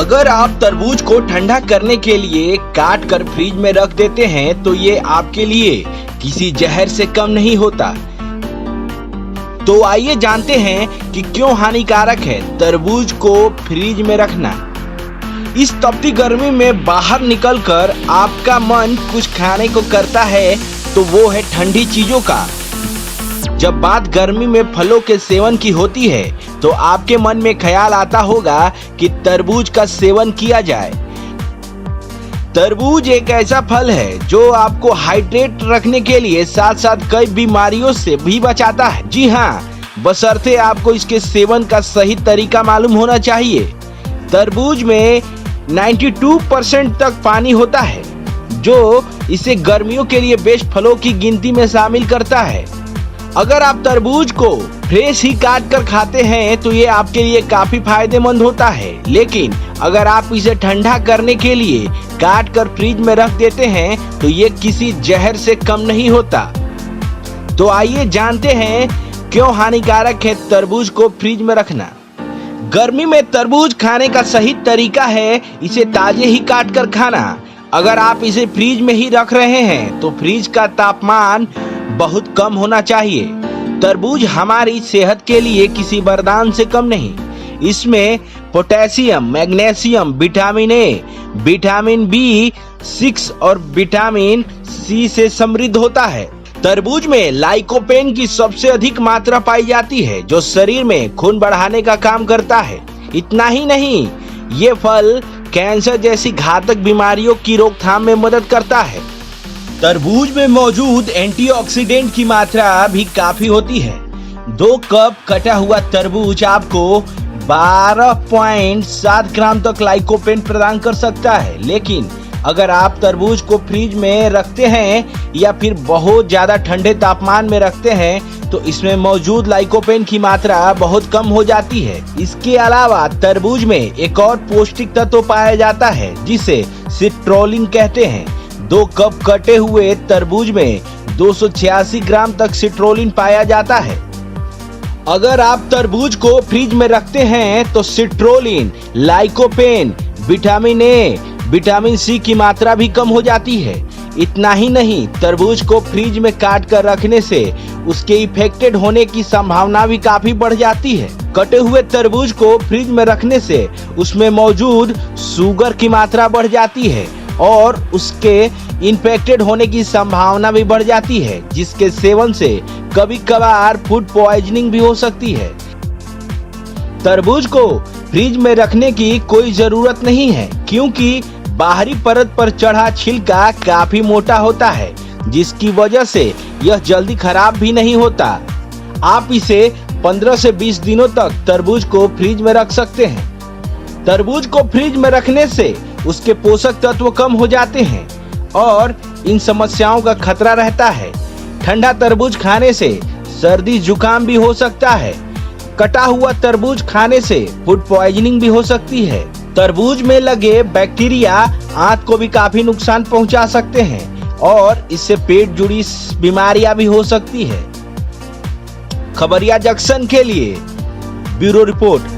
अगर आप तरबूज को ठंडा करने के लिए काट कर फ्रिज में रख देते हैं तो ये आपके लिए किसी जहर से कम नहीं होता। तो आइए जानते हैं कि क्यों हानिकारक है तरबूज को फ्रिज में रखना। इस तपती गर्मी में बाहर निकलकर आपका मन कुछ खाने को करता है तो वो है ठंडी चीजों का। जब बात गर्मी में फलों के सेवन की होती है तो आपके मन में ख्याल आता होगा कि तरबूज का सेवन किया जाए। तरबूज एक ऐसा फल है जो आपको हाइड्रेट रखने के लिए साथ साथ कई बीमारियों से भी बचाता है। जी हाँ, बशर्ते आपको इसके सेवन का सही तरीका मालूम होना चाहिए। तरबूज में 92% तक पानी होता है जो इसे गर्मियों के लिए बेस्ट फलों की गिनती में शामिल करता है। अगर आप तरबूज को फ्रेश ही काट कर खाते हैं तो ये आपके लिए काफी फायदेमंद होता है, लेकिन अगर आप इसे ठंडा करने के लिए काट कर फ्रिज में रख देते हैं तो ये किसी जहर से कम नहीं होता। तो आइए जानते हैं क्यों हानिकारक है तरबूज को फ्रिज में रखना। गर्मी में तरबूज खाने का सही तरीका है इसे ताजे ही काट कर खाना। अगर आप इसे फ्रिज में ही रख रहे हैं तो फ्रिज का तापमान बहुत कम होना चाहिए। तरबूज हमारी सेहत के लिए किसी वरदान से कम नहीं। इसमें potassium, magnesium, vitamin A, vitamin B6 और विटामिन C से समृद्ध होता है। तरबूज में लाइकोपेन की सबसे अधिक मात्रा पाई जाती है जो शरीर में खून बढ़ाने का काम करता है। इतना ही नहीं, ये फल कैंसर जैसी घातक बीमारियों की रोकथाम में मदद करता है। तरबूज में मौजूद एंटीऑक्सीडेंट की मात्रा भी काफी होती है। 2 कप कटा हुआ तरबूज आपको 12.7 ग्राम तक लाइकोपेन प्रदान कर सकता है, लेकिन अगर आप तरबूज को फ्रिज में रखते हैं या फिर बहुत ज्यादा ठंडे तापमान में रखते हैं तो इसमें मौजूद लाइकोपेन की मात्रा बहुत कम हो जाती है। इसके अलावा तरबूज में एक और पौष्टिक तत्व पाया जाता है जिसे सिट्रोलिन कहते हैं। 2 कप कटे हुए तरबूज में 286 ग्राम तक सिट्रोलिन पाया जाता है। अगर आप तरबूज को फ्रिज में रखते हैं तो citrulline, lycopene, vitamin A, vitamin C की मात्रा भी कम हो जाती है। इतना ही नहीं, तरबूज को फ्रिज में काट कर रखने से उसके इफेक्टेड होने की संभावना भी काफी बढ़ जाती है। कटे हुए तरबूज को फ्रिज में रखने से उसमें मौजूद शुगर की मात्रा बढ़ जाती है और उसके इन्फेक्टेड होने की संभावना भी बढ़ जाती है, जिसके सेवन से कभी कभार फूड पॉइजनिंग भी हो सकती है। तरबूज को फ्रिज में रखने की कोई जरूरत नहीं है क्योंकि बाहरी परत पर चढ़ा छिलका काफी मोटा होता है, जिसकी वजह से यह जल्दी खराब भी नहीं होता। आप इसे 15 से 20 दिनों तक तरबूज को फ्रिज में रख सकते हैं। तरबूज को फ्रिज में रखने से उसके पोषक तत्व कम हो जाते हैं और इन समस्याओं का खतरा रहता है। ठंडा तरबूज खाने से सर्दी जुकाम भी हो सकता है। कटा हुआ तरबूज खाने से फूड पॉइजनिंग भी हो सकती है। तरबूज में लगे बैक्टीरिया आंत को भी काफी नुकसान पहुंचा सकते हैं और इससे पेट जुड़ी बीमारियां भी हो सकती है। खबरिया जंक्शन के लिए ब्यूरो रिपोर्ट।